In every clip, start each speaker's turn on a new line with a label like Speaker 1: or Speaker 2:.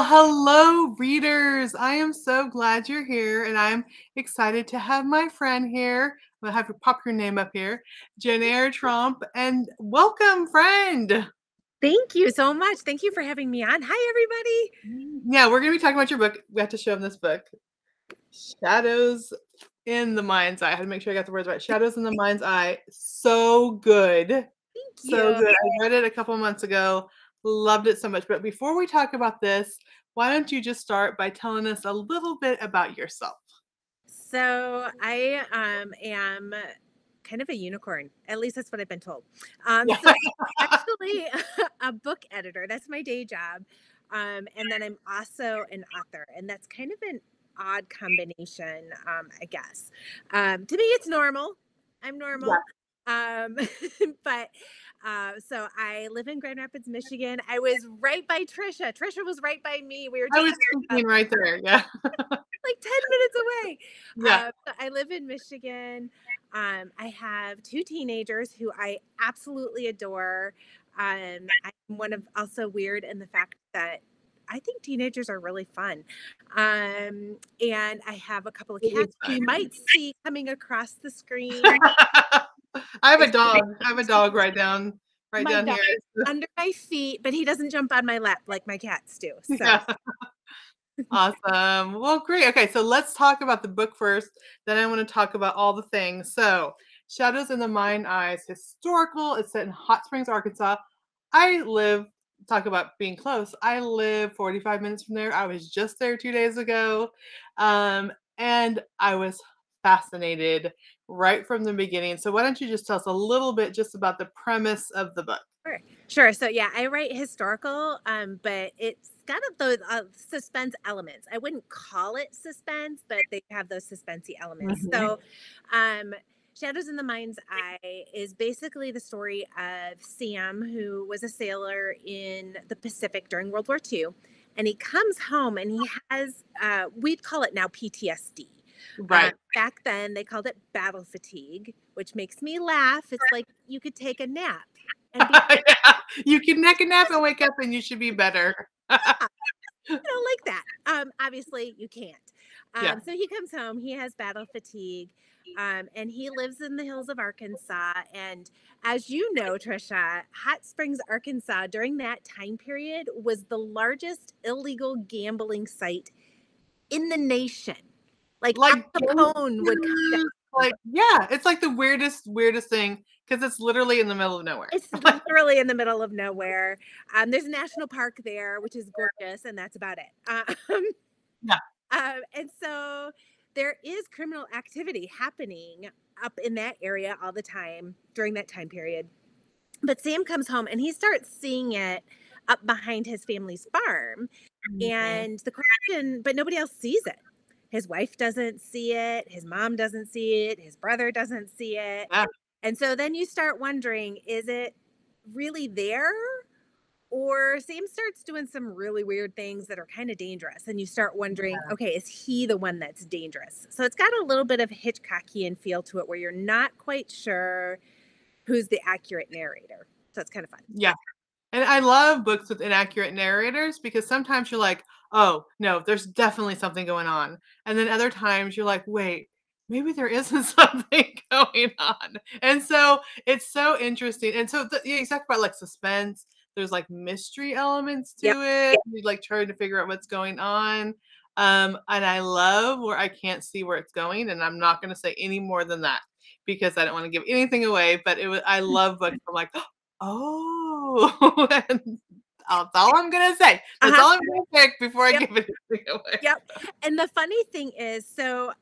Speaker 1: Hello, readers. I am so glad you're here, and I'm excited to have my friend here. I'll have you pop your name up here, Janyre Tromp, and welcome, friend.
Speaker 2: Thank you so much. Thank you for having me on. Hi, everybody.
Speaker 1: Yeah, we're going to be talking about your book. We have to show them this book, Shadows in the Mind's Eye. I had to make sure I got the words right. Shadows in the Mind's Eye. So good.
Speaker 2: Thank
Speaker 1: So
Speaker 2: you.
Speaker 1: good. I read it a couple months ago. Loved it so much. But before we talk about this, why don't you just start by telling us a little bit about yourself?
Speaker 2: So I am kind of a unicorn. At least that's what I've been told.
Speaker 1: Yeah.
Speaker 2: So actually a book editor. That's my day job. And then I'm also an author, and that's kind of an odd combination, I guess. To me, it's normal. I'm
Speaker 1: Yeah.
Speaker 2: normal. Um, but so I live in Grand Rapids, Michigan. I was right by Trisha. Trisha was right by me. We were
Speaker 1: I
Speaker 2: just
Speaker 1: was thinking right there. Yeah.
Speaker 2: like 10 minutes away.
Speaker 1: Yeah.
Speaker 2: So I live in Michigan. I have two teenagers who I absolutely adore. I'm one of also weird in the fact that I think teenagers are really fun. And I have a couple of
Speaker 1: It is
Speaker 2: cats who you
Speaker 1: fun.
Speaker 2: might see coming across the screen.
Speaker 1: I have a dog. I have a dog right
Speaker 2: My
Speaker 1: down
Speaker 2: dog
Speaker 1: here.
Speaker 2: under my feet, but he doesn't jump on my lap like my cats do. So
Speaker 1: Yeah. Awesome. Well, great. Okay, so let's talk about the book first. Then I want to talk about all the things. So, Shadows in the Mind Eyes, historical. It's set in Hot Springs, Arkansas. I live, talk about being close. I live 45 minutes from there. I was just there 2 days ago. And I was fascinated right from the beginning. So, why don't you just tell us a little bit just about the premise of the book?
Speaker 2: Sure. So yeah, I write historical, but it's got those suspense elements. I wouldn't call it suspense, but they have those suspensey elements.
Speaker 1: Mhm.
Speaker 2: So, um, Shadows in the Mind's Eye is basically the story of Sam, who was a sailor in the Pacific during World War II, and he comes home and he has we'd call it now PTSD.
Speaker 1: Right.
Speaker 2: Back then, they called it battle fatigue, which makes me laugh. It's like you could take a nap and be
Speaker 1: Yeah. You can neck a nap and wake up and you should be better.
Speaker 2: like that. Obviously, you can't.
Speaker 1: Yeah.
Speaker 2: So he comes home. He has battle fatigue, and he lives in the hills of Arkansas. And as you know, Trisha, Hot Springs, Arkansas, during that time period was the largest illegal gambling site in the nation. Like Al
Speaker 1: Like,
Speaker 2: Capone would come down.
Speaker 1: like, yeah, it's like the weirdest thing because it's literally in the middle of nowhere.
Speaker 2: It's literally in the middle of nowhere. There's a national park there, which is gorgeous, and that's about it.
Speaker 1: Yeah.
Speaker 2: And so there is criminal activity happening up in that area all the time during that time period. But Sam comes home and he starts seeing it up behind his family's farm.
Speaker 1: Mhm.
Speaker 2: And the question, but nobody else sees it. His wife doesn't see it. His mom doesn't see it. His brother doesn't see it.
Speaker 1: Yeah.
Speaker 2: And so then you start wondering, is it really there? Or Sam starts doing some really weird things that are kind of dangerous. And you start wondering, okay, is he the one that's dangerous? So it's got a little bit of Hitchcockian feel to it where you're not quite sure who's the accurate narrator. So it's kind of fun.
Speaker 1: Yeah. And I love books with inaccurate narrators because sometimes you're like, "Oh, no, there's definitely something going on." And then other times you're like, "Wait, maybe there isn't something going on." And so it's so interesting. And so yeah, you talk about like suspense. There's like mystery elements to
Speaker 2: Yep.
Speaker 1: it. You like trying to figure out what's going on. And I love where I can't see where it's going, and I'm not going to say any more than that because I don't want to give anything away. But I love books. I'm like, oh, and that's all I'm gonna say. That's
Speaker 2: Uh-huh.
Speaker 1: all I'm gonna pick before I
Speaker 2: Yep.
Speaker 1: give anything away.
Speaker 2: Yep. And the funny thing is, so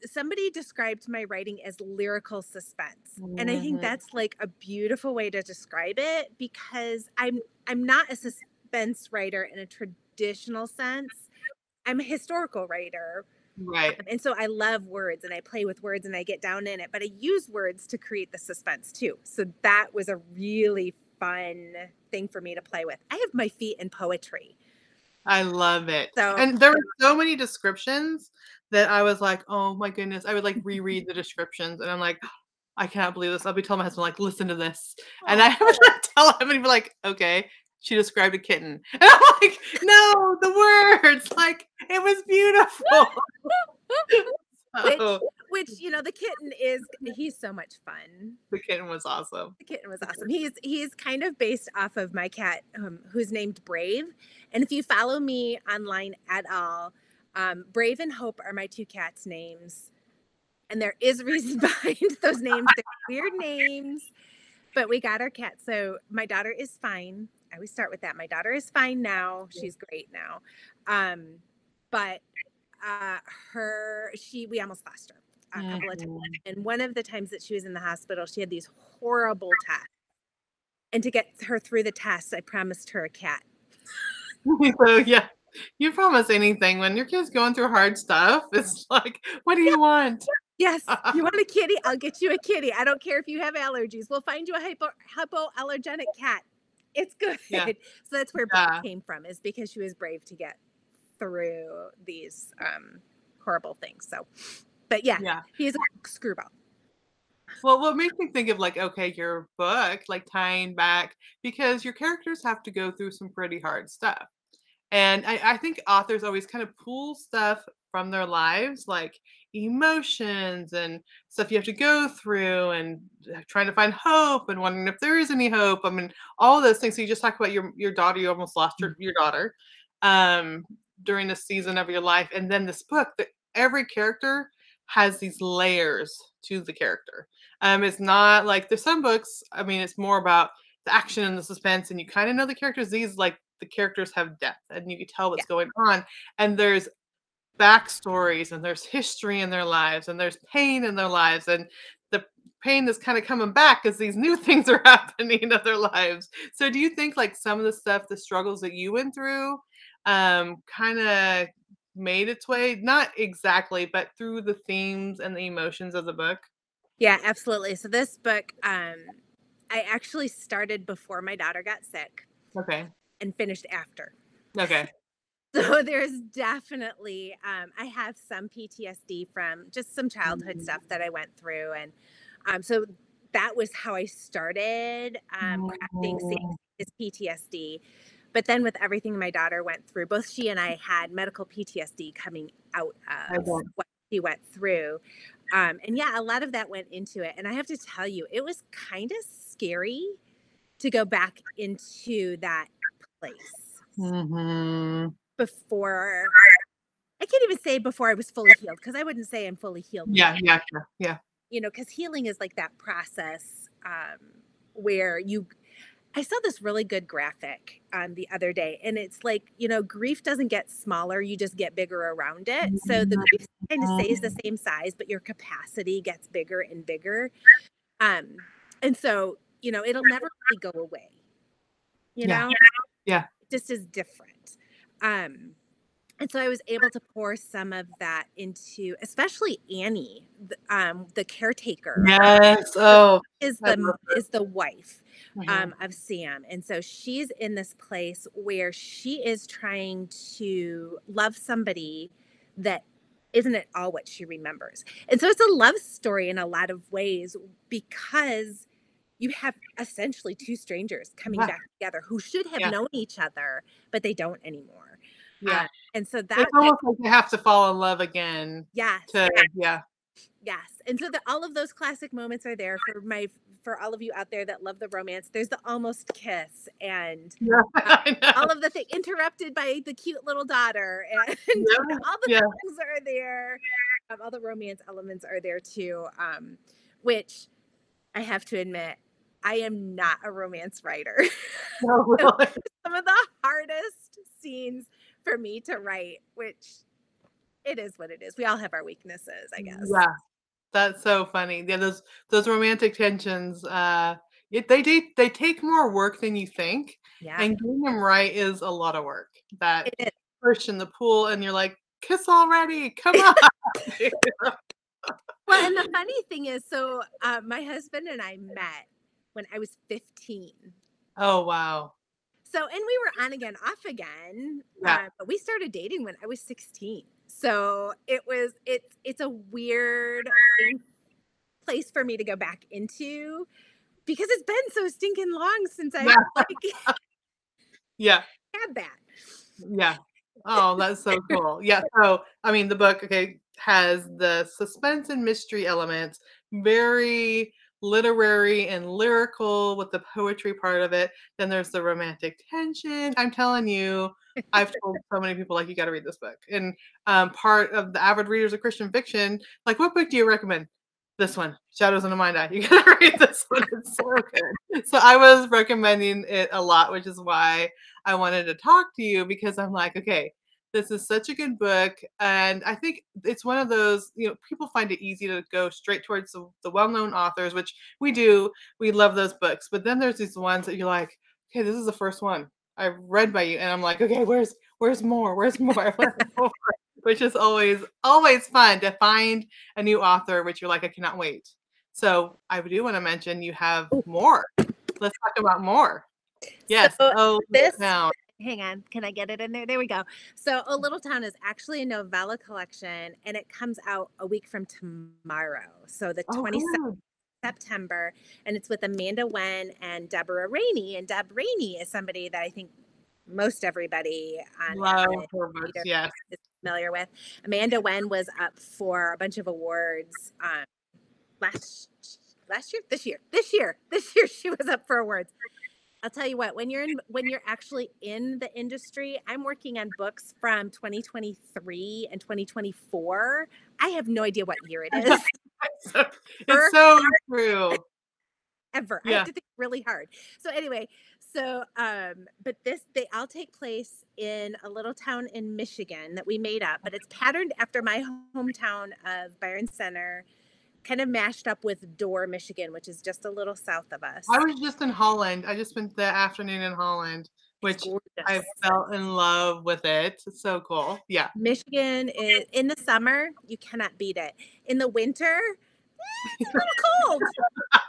Speaker 2: somebody described my writing as lyrical suspense. And I think
Speaker 1: Mhm.
Speaker 2: that's like a beautiful way to describe it because I'm not a suspense writer in a traditional sense. I'm a historical writer.
Speaker 1: Right.
Speaker 2: And so I love words and I play with words and I get down in it, but I use words to create the suspense too. So that was a really fun thing for me to play with. I have my feet in poetry.
Speaker 1: I love it.
Speaker 2: So
Speaker 1: And there were so many descriptions that I was like, "Oh my goodness." I would like reread the descriptions and I'm like, "I cannot believe this." I'll be telling my husband like, "Listen to this." And I would like tell him and he'd be like, "Okay, she described a kitten." And I'm like, "No, It's like, it was beautiful.
Speaker 2: Which
Speaker 1: So,
Speaker 2: which, you know, the kitten is he's so much fun.
Speaker 1: the kitten was awesome.
Speaker 2: The kitten was awesome. He's kind of based off of my cat, who's named Brave. And if you follow me online at all, Brave and Hope are my two cats' names. And there is reason behind those names. They're weird names, but we got our cat. So my daughter is fine. I always start with that. My daughter is fine now. She's great now. But uh, we almost lost her a couple of times. And one of the times that she was in the hospital, she had these horrible tests. And to get her through the tests, I promised her a cat.
Speaker 1: So, yeah, you promise anything when your kid's going through hard stuff. It's like, what do you want?
Speaker 2: Yes, you want a kitty? I'll get you a kitty. I don't care if you have allergies. We'll find you a hypoallergenic cat. It's good.
Speaker 1: Yeah.
Speaker 2: So that's where
Speaker 1: Yeah.
Speaker 2: Brave came from, is because she was brave to get through these horrible things. So, but yeah. He's a screwball.
Speaker 1: Well, what makes me think of, like, okay, your book, like, tying back, because your characters have to go through some pretty hard stuff. And I think authors always kind of pull stuff from their lives, like emotions and stuff you have to go through, and trying to find hope and wondering if there is any hope. I mean, all those things. So you just talk about your daughter. You almost lost your daughter um, during the season of your life, and then this book. That every character has these layers to the character. It's not like there's some books. I mean, it's more about the action and the suspense, and you kind of know the characters. These, like, the characters have depth, and you can tell what's going on. And there's backstories, and there's history in their lives, and there's pain in their lives, and the pain is kind of coming back as these new things are happening in their lives. So, do you think, like, some of the stuff, the struggles that you went through, kind of made its way, not exactly, but through the themes and the emotions of the book?
Speaker 2: Yeah, absolutely. So this book, I actually started before my daughter got sick
Speaker 1: Okay.
Speaker 2: and finished after.
Speaker 1: Okay.
Speaker 2: So there's definitely, I have some PTSD from just some childhood stuff that I went through. And so that was how I started crafting his PTSD. But then with everything my daughter went through, both she and I had medical PTSD coming out of what she went through. And yeah, a lot of that went into it. And I have to tell you, it was kind of scary to go back into that place before. I can't even say before I was fully healed, because I wouldn't say I'm fully healed.
Speaker 1: Yeah, yeah.
Speaker 2: You know, because healing is like that process where I saw this really good graphic the other day, and it's like, you know, grief doesn't get smaller, you just get bigger around it. So the grief kind of stays the same size, but your capacity gets bigger and bigger. And so, you know, it'll never really go away. You know?
Speaker 1: Yeah.
Speaker 2: It just is different. And so I was able to pour some of that into, especially Annie, the caretaker.
Speaker 1: Yes. Oh,
Speaker 2: is the wife of Sam. And so she's in this place where she is trying to love somebody that isn't at all what she remembers. And so it's a love story in a lot of ways, because you have essentially two strangers coming back together who should have known each other, but they don't anymore.
Speaker 1: Yeah.
Speaker 2: And so
Speaker 1: It's
Speaker 2: that
Speaker 1: almost like you have to fall in love again.
Speaker 2: Yes.
Speaker 1: Yeah.
Speaker 2: Yes. And so all of those classic moments are there for all of you out there that love the romance. There's the almost kiss, and all of the things interrupted by the cute little daughter, and all the things are there. All the romance elements are there too, which I have to admit, I am not a romance writer.
Speaker 1: Oh, really?
Speaker 2: Some of the hardest scenes for me to write, which it is what it is. We all have our weaknesses, I guess.
Speaker 1: Yeah. That's so funny. Yeah, those romantic tensions, they take more work than you think.
Speaker 2: Yeah.
Speaker 1: And getting them right is a lot of work. That push in the pool, and you're like, kiss already, come on.
Speaker 2: Well, and the funny thing is, so my husband and I met when I was 15.
Speaker 1: Oh, wow.
Speaker 2: So, and we were on again, off again, but we started dating when I was 16. So it's a weird place for me to go back into, because it's been so stinking long since I had that.
Speaker 1: Yeah. Oh, that's so cool. Yeah, so, I mean, the book, okay, has the suspense and mystery elements, very literary and lyrical with the poetry part of it. Then there's the romantic tension. I'm telling you, I've told so many people, like, "You gotta read this book." And, part of the avid readers of Christian fiction, like, "What book do you recommend?" This one, Shadows in the Mind Eye. You gotta read this one, it's so good. So I was recommending it a lot, which is why I wanted to talk to you because I'm like, "Okay, this is such a good book." And I think it's one of those, people find it easy to go straight towards the well-known authors, which we do. We love those books. But then there's these ones that you're like, okay, this is the first one I've read by you. And I'm like, okay, where's more? Where's more? Where's more? Which is always fun to find a new author, which you're like, I cannot wait. So I do want to mention you have more. Let's talk about more.
Speaker 2: So
Speaker 1: Yes. Oh,
Speaker 2: this
Speaker 1: now.
Speaker 2: hang on, can I get it in there? There we go. So A Little Town is actually a novella collection, and it comes out a week from tomorrow. So the
Speaker 1: Oh,
Speaker 2: 27th
Speaker 1: good.
Speaker 2: September, and it's with Amanda Wen and Deborah Rainey. And Deb Rainey is somebody that I think most everybody on
Speaker 1: Love
Speaker 2: the
Speaker 1: her books,
Speaker 2: reader
Speaker 1: yes.
Speaker 2: is familiar with. Amanda Wen was up for a bunch of awards last this year she was up for awards. I'll tell you what, when you're actually in the industry, I'm working on books from 2023 and 2024. I have no idea what year it is.
Speaker 1: So it's so true.
Speaker 2: Ever. I have
Speaker 1: Yeah.
Speaker 2: to think really hard. So anyway, but they all take place in a little town in Michigan that we made up, but it's patterned after my hometown of Byron Center, kind of mashed up with Dorr, Michigan, which is just a little south of us.
Speaker 1: I was just in Holland. I just spent the afternoon in Holland,
Speaker 2: It's
Speaker 1: which I
Speaker 2: gorgeous.
Speaker 1: fell in love with it. It's so cool. Yeah.
Speaker 2: Michigan is in the summer, you cannot beat it. In the winter, it's a little cold.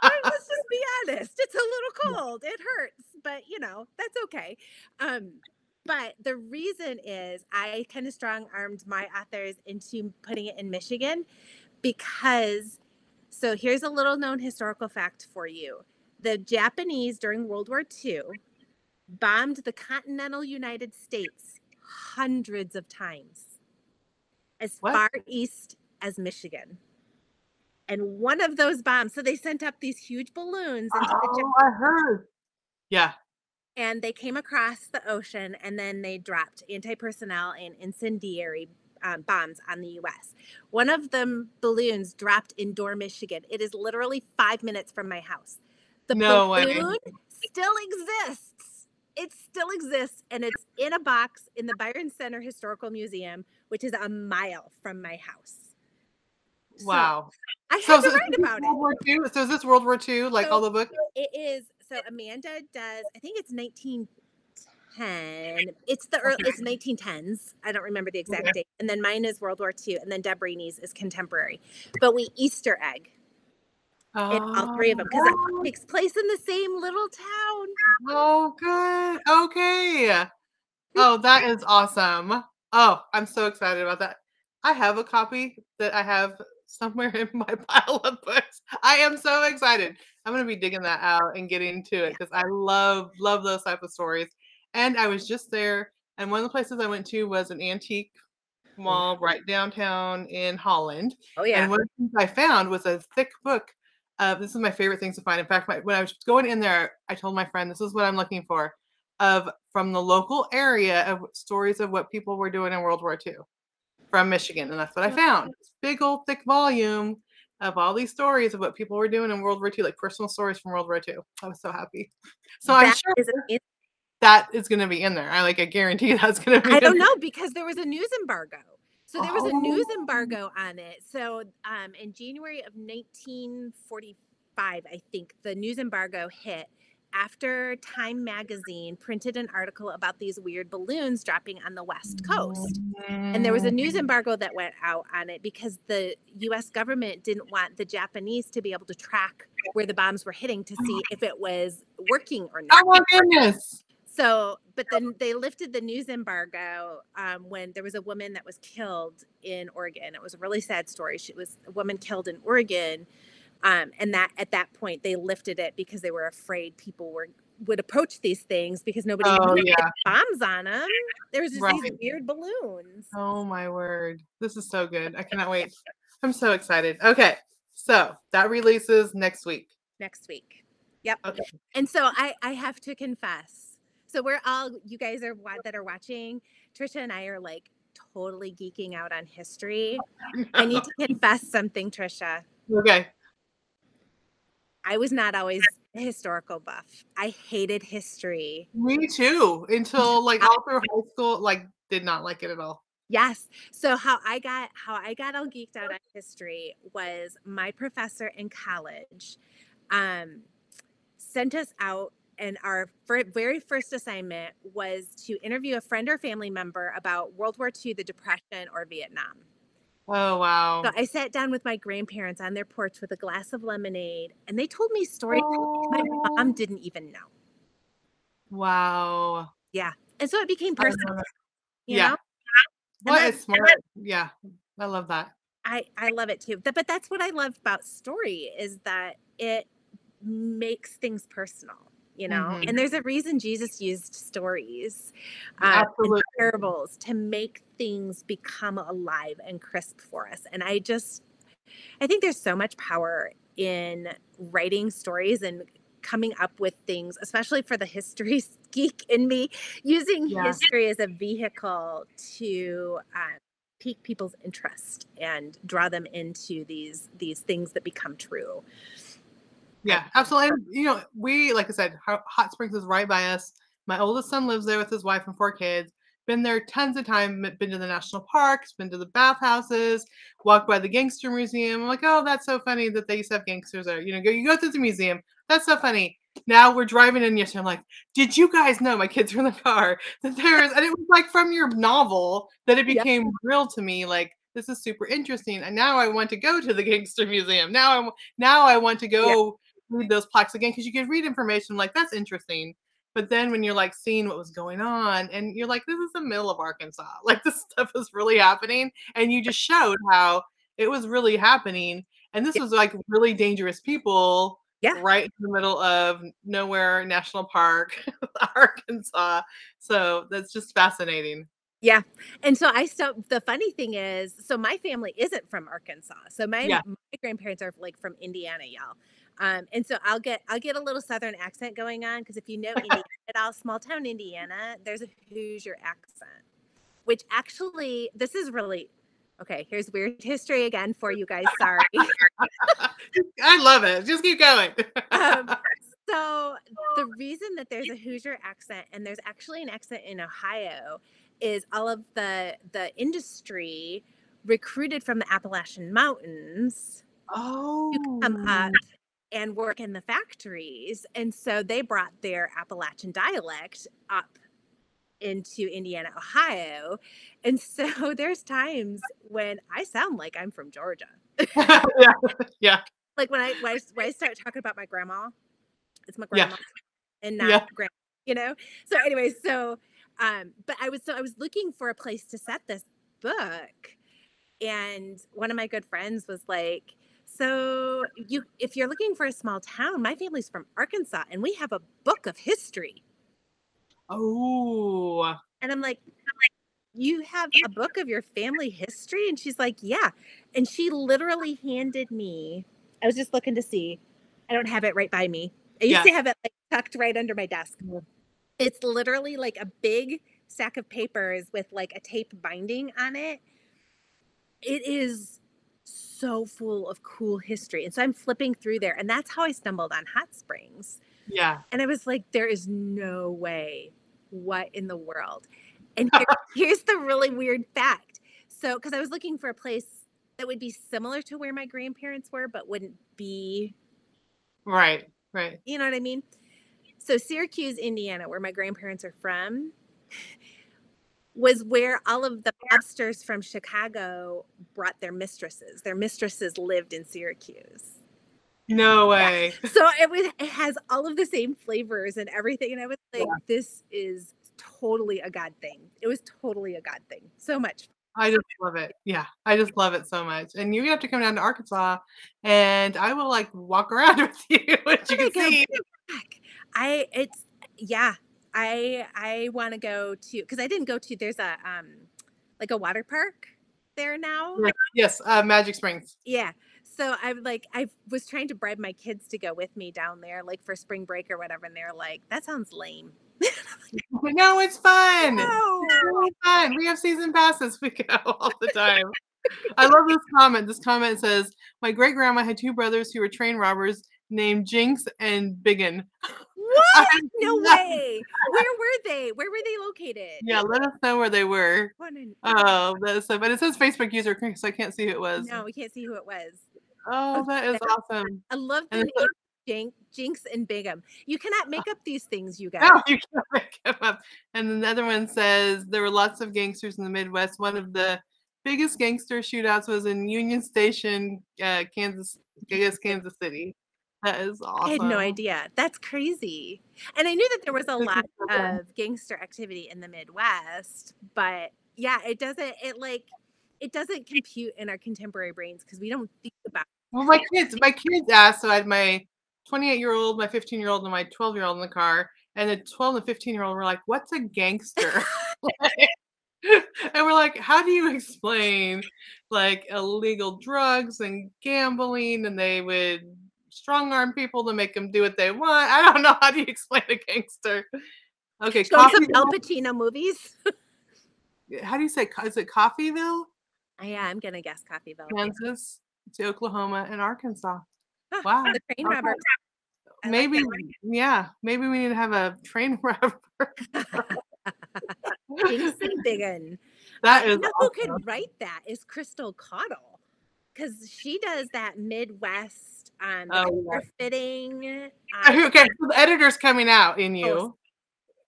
Speaker 2: Let's just be honest. It's a little cold. It hurts, but that's okay. Um, but the reason is I kind of strong armed my authors into putting it in Michigan because, so here's a little known historical fact for you. The Japanese during World War II bombed the continental United States hundreds of times, as
Speaker 1: What?
Speaker 2: far east as Michigan. And one of those bombs, so they sent up these huge balloons into the
Speaker 1: Oh, I heard. Yeah.
Speaker 2: and they came across the ocean, and then they dropped anti-personnel and incendiary bombs on the U.S. One of them balloons dropped in Dorr, Michigan. It is literally 5 minutes from my house. The
Speaker 1: No way.
Speaker 2: balloon still exists. It still exists, and it's in a box in the Byron Center Historical Museum, which is a mile from my house.
Speaker 1: Wow.
Speaker 2: I had to write about
Speaker 1: World
Speaker 2: it.
Speaker 1: War II? So is this World War II, like all the books?
Speaker 2: It is. So Amanda does, I think it's 1910. It's it's 1910s. I don't remember the exact date. And then mine is World War II. And then Deb Rainey's is contemporary. But we Easter egg in all three of them because it takes place in the same little town.
Speaker 1: Oh, good. Okay. Oh, that is awesome. Oh, I'm so excited about that. I have a copy that I have somewhere in my pile of books. I am so excited. I'm going to be digging that out and getting to it because I love those type of stories. And I was just there, and one of the places I went to was an antique mall right downtown in Holland.
Speaker 2: Oh, yeah.
Speaker 1: And one of the things I found was a thick book. This is my favorite things to find. In fact, when I was going in there, I told my friend, this is what I'm looking for, from the local area of stories of what people were doing in World War II from Michigan. And that's what I found. This big old thick volume of all these stories of what people were doing in World War II, like personal stories from World War II. I was so happy. So I'm sure that is going to be in there. I guarantee that's going to be
Speaker 2: I
Speaker 1: in
Speaker 2: don't
Speaker 1: there.
Speaker 2: know because there was a news embargo. So there was a news embargo on it. So in January of 1945, I think the news embargo hit after Time magazine printed an article about these weird balloons dropping on the West Coast. And there was a news embargo that went out on it because the US government didn't want the Japanese to be able to track where the bombs were hitting to see if it was working or not.
Speaker 1: Oh my goodness.
Speaker 2: So, but then they lifted the news embargo when there was a woman that was killed in Oregon. It was a really sad story. She was a woman killed in Oregon. And that at that point they lifted it because they were afraid people were would approach these things because nobody
Speaker 1: Oh,
Speaker 2: knew they
Speaker 1: yeah.
Speaker 2: had bombs on them. There was just these
Speaker 1: Right.
Speaker 2: weird balloons.
Speaker 1: Oh my word. This is so good. I cannot wait. I'm so excited. Okay. So that releases next week.
Speaker 2: Next week. Yep.
Speaker 1: Okay.
Speaker 2: And so I have to confess. So we're all, you guys are that are watching, Trisha and I are like totally geeking out on history. I need to confess something, Trisha.
Speaker 1: Okay.
Speaker 2: I was not always a historical buff. I hated history.
Speaker 1: Me too. Until like all through high school, like did not like it at all.
Speaker 2: Yes. So how I got all geeked out on history was my professor in college um, sent us out, and our very first assignment was to interview a friend or family member about World War II, the Depression, or Vietnam.
Speaker 1: Oh
Speaker 2: So
Speaker 1: wow.
Speaker 2: I sat down with my grandparents on their porch with a glass of lemonade, and they told me stories my mom
Speaker 1: Oh
Speaker 2: didn't even know.
Speaker 1: wow.
Speaker 2: Yeah. And so it became
Speaker 1: I
Speaker 2: personal,
Speaker 1: love it.
Speaker 2: you know?
Speaker 1: Yeah.
Speaker 2: And
Speaker 1: What is smart? Yeah. I love that.
Speaker 2: I love it too. But that's what I love about story is that it makes things personal, you know?
Speaker 1: Mhm.
Speaker 2: And there's a reason Jesus used stories and
Speaker 1: Absolutely.
Speaker 2: parables to make things become alive and crisp for us. And I think there's so much power in writing stories and coming up with things, especially for the history geek in me, using
Speaker 1: Yeah.
Speaker 2: history as a vehicle to pique people's interest and draw them into these things that become true. I,
Speaker 1: Yeah, absolutely. And, we, like I said, Hot Springs is right by us. My oldest son lives there with his wife and 4 kids. Been there tons of time. Been to the national parks. Been to the bathhouses. Walked by the gangster museum. I'm like, oh, that's so funny that they used to have gangsters there. You go through the museum. That's so funny. Now we're driving in yesterday. I'm like, did you guys know? My kids were in the car that there's, and it was like from your novel that it
Speaker 2: yeah,
Speaker 1: became real to me. Like this is super interesting, and now I want to go to the gangster museum. Now I want to
Speaker 2: yeah,
Speaker 1: go read those plaques again because you can read information like that's interesting. But then when you're like seeing what was going on and you're like, this is the middle of Arkansas, like this stuff is really happening. And you just showed how it was really happening. And this
Speaker 2: yeah,
Speaker 1: was like really dangerous people
Speaker 2: yeah.
Speaker 1: right in the middle of nowhere national park, Arkansas. So that's just fascinating.
Speaker 2: Yeah. And so the funny thing is, so my family isn't from Arkansas. So
Speaker 1: Yeah.
Speaker 2: my grandparents are like from Indiana, y'all. And so I'll get a little Southern accent going on because if you know Indiana at all, small town Indiana, there's a Hoosier accent, which actually, this is really, okay, here's weird history again for you guys. Sorry.
Speaker 1: I love it. Just keep going.
Speaker 2: Um, so the reason that there's a Hoosier accent and there's actually an accent in Ohio is all of the industry recruited from the Appalachian Mountains to come up
Speaker 1: Oh,
Speaker 2: and work in the factories. And so they brought their Appalachian dialect up into Indiana, Ohio. And so there's times when I sound like I'm from Georgia.
Speaker 1: yeah, yeah,
Speaker 2: Like when I start talking about my grandma, it's my
Speaker 1: yeah,
Speaker 2: grandma and not
Speaker 1: yeah.
Speaker 2: grandma, you know? So anyway, but I was looking for a place to set this book. And one of my good friends was like, so if you're looking for a small town, my family's from Arkansas and we have a book of history.
Speaker 1: Oh,
Speaker 2: And I'm like, you have a book of your family history? And she's like, yeah. And she literally handed me, I was just looking to see, I don't have it right by me. I used
Speaker 1: yeah.
Speaker 2: to have it like tucked right under my desk. It's literally like a big stack of papers with like a tape binding on it. It is so full of cool history. And so I'm flipping through there, and that's how I stumbled on Hot Springs.
Speaker 1: Yeah.
Speaker 2: And I was like, there is no way. What in the world? And here's the really weird fact. So, because I was looking for a place that would be similar to where my grandparents were, but wouldn't be,
Speaker 1: Right, right.
Speaker 2: you know what I mean? So, Syracuse, Indiana, where my grandparents are from, was where all of the mobsters from Chicago brought their mistresses. Their mistresses lived in Syracuse.
Speaker 1: No
Speaker 2: Yeah.
Speaker 1: way.
Speaker 2: So it has all of the same flavors and everything. And I was like, this is totally a God thing. It was totally a God thing. So much.
Speaker 1: I just love it. Yeah, I just love it so much. And you have to come down to Arkansas, and I will, like, walk around with you, what you
Speaker 2: When I
Speaker 1: can
Speaker 2: go
Speaker 1: see.
Speaker 2: back, I it's Yeah. I want to go to, because I didn't go to, there's a like a water park there now.
Speaker 1: Yes, yes, Magic Springs.
Speaker 2: Yeah. So I'm like, I was trying to bribe my kids to go with me down there, like for spring break or whatever, and they're like, "That sounds lame."
Speaker 1: No, it's fun. It's
Speaker 2: No.
Speaker 1: really fun. We have season passes. We go all the time. I love this comment. This comment says, "My great grandma had two brothers who were train robbers named Jinx and Biggin." I
Speaker 2: What? No
Speaker 1: love-
Speaker 2: way. Where were they? Where were they located?
Speaker 1: yeah, let us know where they were.
Speaker 2: What
Speaker 1: Oh, that's so. But it says Facebook user, so I can't see who it was.
Speaker 2: No, we can't see who it was.
Speaker 1: Oh,
Speaker 2: Okay,
Speaker 1: that is
Speaker 2: there.
Speaker 1: awesome.
Speaker 2: I love the
Speaker 1: And it's
Speaker 2: name Jinx and Bigham. You cannot make up these things, you guys.
Speaker 1: no, you can't make them up. And then the other one says there were lots of gangsters in the Midwest. One of the biggest gangster shootouts was in Union Station, Kansas, I guess Kansas City. That is
Speaker 2: I had no
Speaker 1: awesome.
Speaker 2: idea. That's crazy. And I knew that there was a
Speaker 1: This
Speaker 2: lot
Speaker 1: is so fun.
Speaker 2: of gangster activity in the Midwest, but yeah, it doesn't compute in our contemporary brains because we don't think about
Speaker 1: Well, my kids asked. So I had my 28-year-old, my 15-year-old, and my 12-year-old in the car, and the 12 and 15-year-old were like, "What's a gangster?" And we're like, "How do you explain like illegal drugs and gambling?" And they would strong arm people to make them do what they want. I don't know. How do you explain a gangster? Okay,
Speaker 2: Go to
Speaker 1: Coffeeville.
Speaker 2: Al Pacino movies.
Speaker 1: How do you say? Is it Coffeeville,
Speaker 2: Yeah, I'm gonna guess Coffeeville. Yeah.
Speaker 1: Kansas, to Oklahoma and Arkansas?
Speaker 2: Huh,
Speaker 1: Wow.
Speaker 2: the train
Speaker 1: Okay.
Speaker 2: robbers. I like
Speaker 1: Maybe, yeah. Maybe we need to have a train robber.
Speaker 2: that. Jinx and Biggin.
Speaker 1: That is
Speaker 2: You know who
Speaker 1: awesome.
Speaker 2: could write that is Crystal Caudill, because she does that Midwest, the
Speaker 1: Oh
Speaker 2: color fitting.
Speaker 1: okay. So the editor's coming out in
Speaker 2: Oh,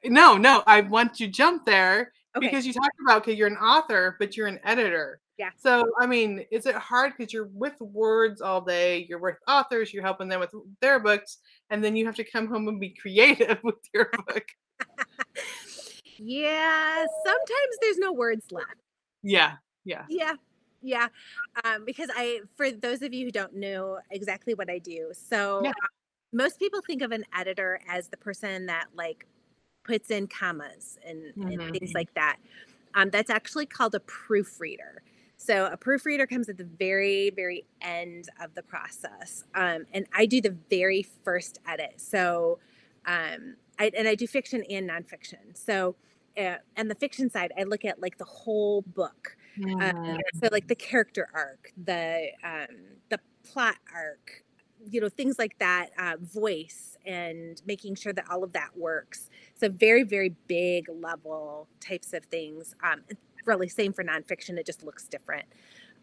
Speaker 1: you. No, no, I want to jump there
Speaker 2: okay.
Speaker 1: because you talked about, okay, you're an author, but you're an editor.
Speaker 2: Yeah.
Speaker 1: So, I mean, is it hard because you're with words all day, you're with authors, you're helping them with their books, and then you have to come home and be creative with your book?
Speaker 2: Yeah, sometimes there's no words left.
Speaker 1: Yeah, yeah.
Speaker 2: Yeah. Yeah. Because for those of you who don't know exactly what I do, so
Speaker 1: Yeah.
Speaker 2: most people think of an editor as the person that like puts in commas and
Speaker 1: Mhm.
Speaker 2: things like that. That's actually called a proofreader. So a proofreader comes at the very, very end of the process. And I do the very first edit. So I do fiction and nonfiction. So and the fiction side, I look at like the whole book.
Speaker 1: Mhm.
Speaker 2: So like the character arc, the plot arc, things like that, voice, and making sure that all of that works. So very, very big level types of things. Really same for nonfiction. It just looks different.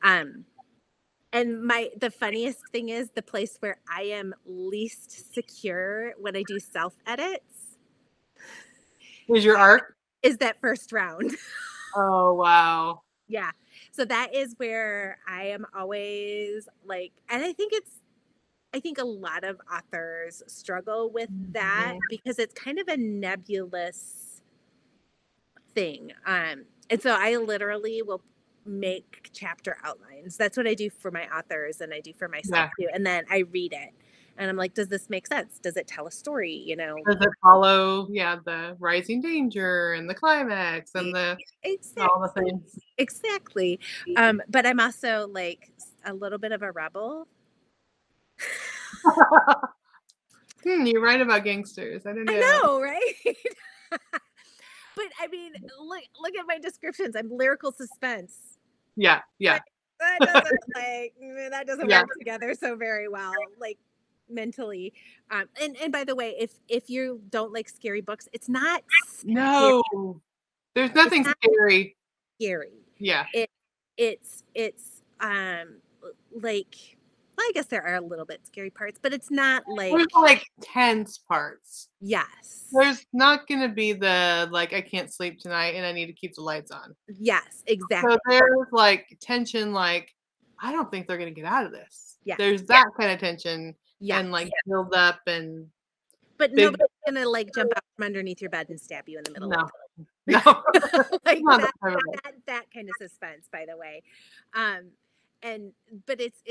Speaker 2: Um, and the funniest thing is the place where I am least secure when I do self edits
Speaker 1: Is your art?
Speaker 2: is that first round.
Speaker 1: Oh, wow.
Speaker 2: Yeah. So that is where I am always like, and I think a lot of authors struggle with that
Speaker 1: Mhm.
Speaker 2: because it's kind of a nebulous thing. And so I literally will make chapter outlines. That's what I do for my authors and I do for myself
Speaker 1: Yeah.
Speaker 2: too. And then I read it and I'm like, does this make sense? Does it tell a story?
Speaker 1: Does it follow, yeah, the rising danger and the climax and the all the
Speaker 2: Exactly.
Speaker 1: things?
Speaker 2: Exactly. But I'm also like a little bit of a rebel.
Speaker 1: You're right about gangsters. I don't
Speaker 2: I
Speaker 1: know.
Speaker 2: know, right? But I mean, look at my descriptions. I'm lyrical suspense.
Speaker 1: Yeah,
Speaker 2: Like
Speaker 1: yeah,
Speaker 2: that doesn't
Speaker 1: yeah.
Speaker 2: work together so very well, like mentally. And by the way, if you don't like scary books, it's not scary.
Speaker 1: No, there's
Speaker 2: It's
Speaker 1: nothing
Speaker 2: not
Speaker 1: scary.
Speaker 2: scary.
Speaker 1: Yeah.
Speaker 2: It it's like, well, I guess there are a little bit scary parts, but it's not like
Speaker 1: There's, like, tense parts.
Speaker 2: yes.
Speaker 1: There's not gonna be the, like, "I can't sleep tonight and I need to keep the lights on."
Speaker 2: Yes,
Speaker 1: So
Speaker 2: exactly.
Speaker 1: there's, like, tension, like, "I don't think they're gonna get out of this."
Speaker 2: Yes.
Speaker 1: There's that kinda tension and,
Speaker 2: Yes.
Speaker 1: like, build up and
Speaker 2: But
Speaker 1: big
Speaker 2: nobody's gonna like jump out from underneath your bed and stab you in the middle of
Speaker 1: no,
Speaker 2: the
Speaker 1: no.
Speaker 2: night. Like
Speaker 1: Not that kind of book.
Speaker 2: that kind of suspense, by the way. Um, and but it's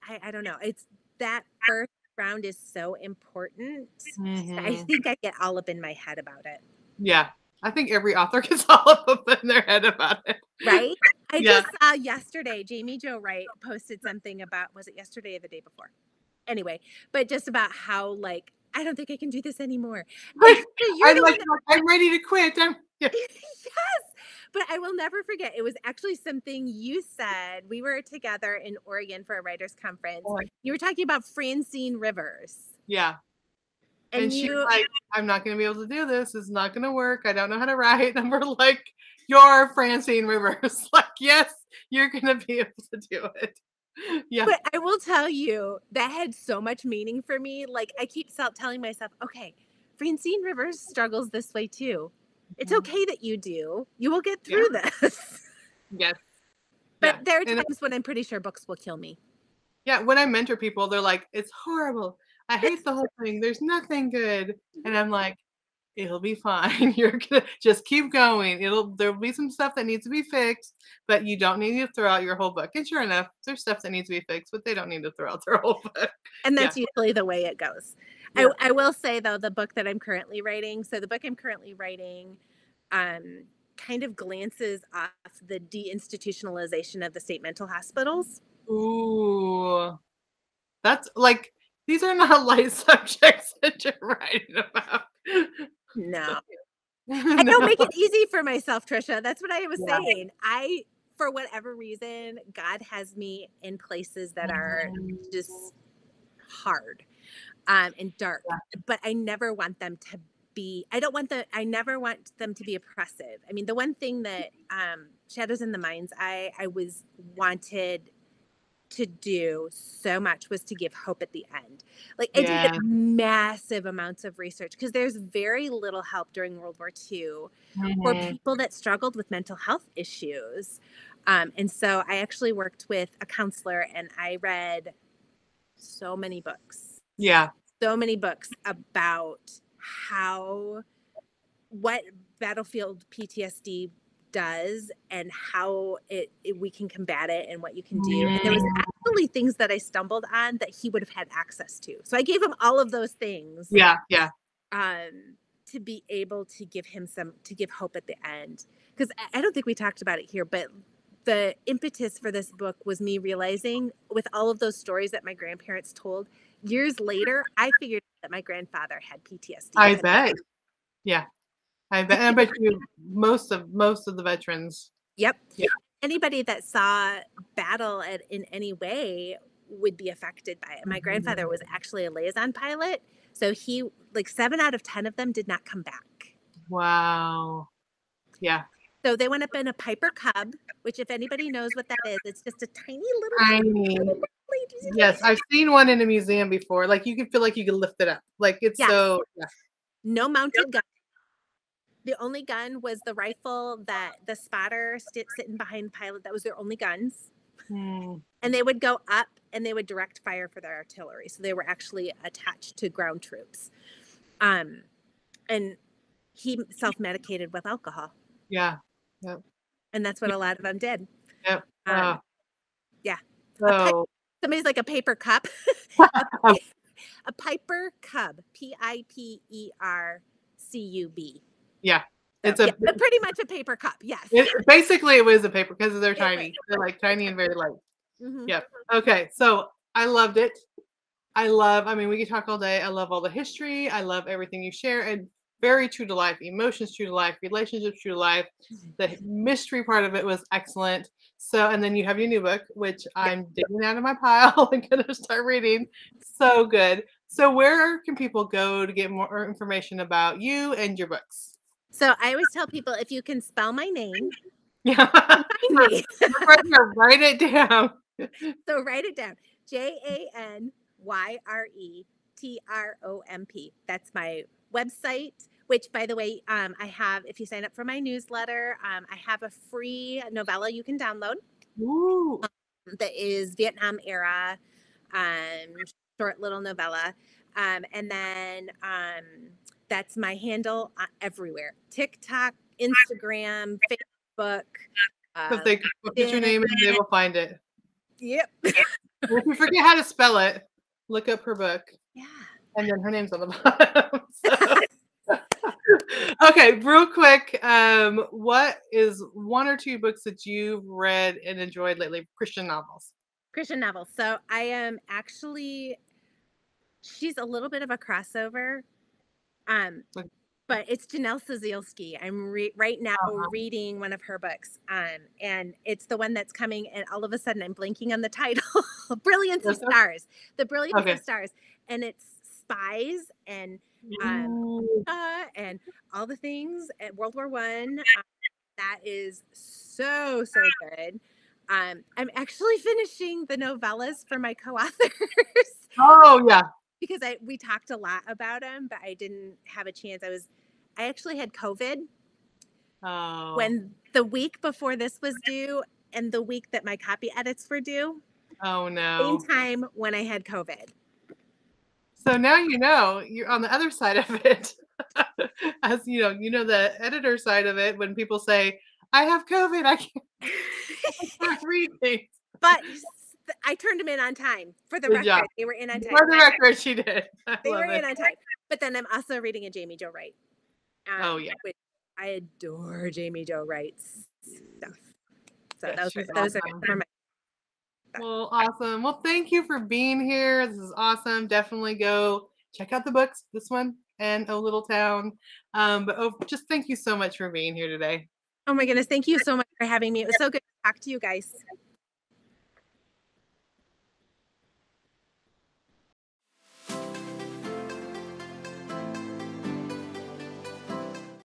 Speaker 2: I don't know. It's that first. background is so important. I
Speaker 1: Mhm.
Speaker 2: think I get all up in my head about it.
Speaker 1: Yeah. I think every author gets all up in their head about it.
Speaker 2: Right? I
Speaker 1: Yeah.
Speaker 2: just saw yesterday, Jamie Jo Wright posted something about, was it yesterday or the day before? Anyway, but just about how, like, I don't think I can do this anymore. And Trisha, you're
Speaker 1: I'm
Speaker 2: the
Speaker 1: like,
Speaker 2: one that
Speaker 1: "I'm ready to quit." Yeah.
Speaker 2: yes, but I will never forget. It was actually something you said. We were together in Oregon for a writers conference.
Speaker 1: Like,
Speaker 2: You were talking about Francine Rivers,
Speaker 1: yeah. And
Speaker 2: and
Speaker 1: she's
Speaker 2: you
Speaker 1: like, "I'm not gonna be able to do this. It's not gonna work. I don't know how to write." And we're like, "You're Francine Rivers." Like, "Yes, you're gonna be able to do it." Yeah.
Speaker 2: but I will tell you that had so much meaning for me. Like I keep telling myself, okay, Francine Rivers struggles this way too. It's
Speaker 1: Mhm.
Speaker 2: okay that you do. You will get
Speaker 1: Yeah.
Speaker 2: through this.
Speaker 1: Yes.
Speaker 2: But
Speaker 1: Yeah.
Speaker 2: there are
Speaker 1: And
Speaker 2: times when I'm pretty sure books will kill me.
Speaker 1: yeah, when I mentor people, they're like, "It's horrible. I hate the whole thing. There's nothing good." And I'm like, "It'll be fine. You're gonna just keep going. There'll be some stuff that needs to be fixed, but you don't need to throw out your whole book." And sure enough, there's stuff that needs to be fixed, but they don't need to throw out their whole book.
Speaker 2: And
Speaker 1: Yeah.
Speaker 2: that's usually the way it goes.
Speaker 1: Yeah.
Speaker 2: I will say though, the book that I'm currently writing, so the book I'm currently writing, um, kind of glances off the deinstitutionalization of the state mental hospitals.
Speaker 1: Ooh. That's like these are not light subjects that you're writing about.
Speaker 2: No, I
Speaker 1: No.
Speaker 2: don't make it easy for myself, Trisha. That's what I was
Speaker 1: Yeah.
Speaker 2: saying. For whatever reason, God has me in places that are
Speaker 1: Mhm.
Speaker 2: just hard, and dark,
Speaker 1: Yeah.
Speaker 2: but I never want them to I never want them to be oppressive. I mean, the one thing that Shadows in the Mind's I was wanted to do so much was to give hope at the end. Like I did
Speaker 1: Yeah.
Speaker 2: massive amounts of research because there's very little help during World War II for
Speaker 1: Mhm.
Speaker 2: people that struggled with mental health issues. And so I actually worked with a counselor and I read so many books,
Speaker 1: Yeah.
Speaker 2: so many books about how what battlefield PTSD does and how we can combat it and what you can do. And there was
Speaker 1: Mm.
Speaker 2: actually things that I stumbled on that he would have had access to. So I gave him all of those things,
Speaker 1: Yeah, yeah.
Speaker 2: to be able to give him to give hope at the end. Because I don't think we talked about it here, but the impetus for this book was me realizing with all of those stories that my grandparents told years later, I figured that my grandfather had PTSD.
Speaker 1: I bet. Yeah. I bet you most of the veterans.
Speaker 2: Yep.
Speaker 1: Yeah.
Speaker 2: Anybody that saw battle in any way would be affected by it. My grandfather
Speaker 1: Mhm.
Speaker 2: was actually a liaison pilot, so he like 7 out of 10 of them did not come back.
Speaker 1: Wow. Yeah.
Speaker 2: So they went up in a Piper Cub, which if anybody knows what that is, it's just a tiny little
Speaker 1: I
Speaker 2: tiny
Speaker 1: mean,
Speaker 2: little plane.
Speaker 1: yes, I've seen one in a museum before. Like, you can feel like you can lift it up. Like, it's
Speaker 2: Yes,
Speaker 1: so yeah.
Speaker 2: no mounted gun. The only gun was the rifle that the spotter sitting behind the pilot. That was their only guns.
Speaker 1: Mm.
Speaker 2: And they would go up and they would direct fire for their artillery. So they were actually attached to ground troops. Um, and he self-medicated with alcohol.
Speaker 1: Yeah. Yep.
Speaker 2: And that's what a lot of them did.
Speaker 1: Yep.
Speaker 2: Um, yeah. A pipe,
Speaker 1: So
Speaker 2: somebody's like a paper cup. a,
Speaker 1: oh,
Speaker 2: a Piper Cub, Pipercub.
Speaker 1: yeah.
Speaker 2: So
Speaker 1: It's
Speaker 2: yeah,
Speaker 1: a
Speaker 2: but pretty much a paper cup. Yes.
Speaker 1: basically, it was a paper because they're
Speaker 2: It was.
Speaker 1: tiny. They're, like, tiny and very light.
Speaker 2: Hmm.
Speaker 1: Yep. Okay, so I loved it. I mean, we could talk all day. I love all the history. I love everything you share and very true to life, emotions true to life, relationships true to life. The mystery part of it was excellent. So, and then you have your new book, which
Speaker 2: Yeah.
Speaker 1: I'm digging out of my pile and gonna start reading. So good. So, where can people go to get more information about you and your books?
Speaker 2: So I always tell people if you can spell my name,
Speaker 1: Yeah,
Speaker 2: find me.
Speaker 1: right here, write it down.
Speaker 2: So write it down. JanyreTromp. That's my website, which by the way, I have, if you sign up for my newsletter, I have a free novella you can download
Speaker 1: Ooh,
Speaker 2: that is Vietnam era, um, short little novella. And then that's my handle everywhere: TikTok, Instagram, Facebook.
Speaker 1: so if
Speaker 2: Uh,
Speaker 1: they put your name in, they will find it.
Speaker 2: yep.
Speaker 1: If you forget how to spell it, look up her book.
Speaker 2: Yeah.
Speaker 1: And then her name's on the bottom. Okay, real quick, what is one or two books that you've read and enjoyed lately? Christian novels.
Speaker 2: Christian novels. So I am actually she's a little bit of a crossover. Um,
Speaker 1: Like,
Speaker 2: but it's Janelle Sozielski. I'm right now
Speaker 1: uh-huh.
Speaker 2: reading one of her books, and it's the one that's coming. And all of a sudden, I'm blanking on the title. Brilliance of
Speaker 1: Yes,
Speaker 2: Stars. The Brilliance of
Speaker 1: okay.
Speaker 2: Stars, and it's spies um,
Speaker 1: Ooh.
Speaker 2: and all the things at World War I. That is so good. I'm actually finishing the novellas for my co-authors.
Speaker 1: Oh, yeah.
Speaker 2: Because we talked a lot about them, but I didn't have a chance. I actually had COVID
Speaker 1: Oh.
Speaker 2: when the week before this was due and the week that my copy edits were due,
Speaker 1: Oh,
Speaker 2: same
Speaker 1: no.
Speaker 2: time when I had COVID.
Speaker 1: So now you know you're on the other side of it. As you know the editor side of it when people say, "I have COVID, I can't read things."
Speaker 2: But I turned them in on time. For the
Speaker 1: Good job.
Speaker 2: record, they were in on time.
Speaker 1: For the record, she did. I
Speaker 2: They were
Speaker 1: love it.
Speaker 2: in on time. But then I'm also reading a Jamie Jo Wright,
Speaker 1: Oh, yeah.
Speaker 2: which I adore Jamie Jo Wright's stuff. So
Speaker 1: Yes, she's
Speaker 2: those are
Speaker 1: awesome.
Speaker 2: some of my.
Speaker 1: Well, awesome. Well, thank you for being here. This is awesome. Definitely go check out the books, this one and "Oh Little Town." Just thank you so much for being here today.
Speaker 2: Oh my goodness! Thank you so much for having me. It was so good to talk to you guys.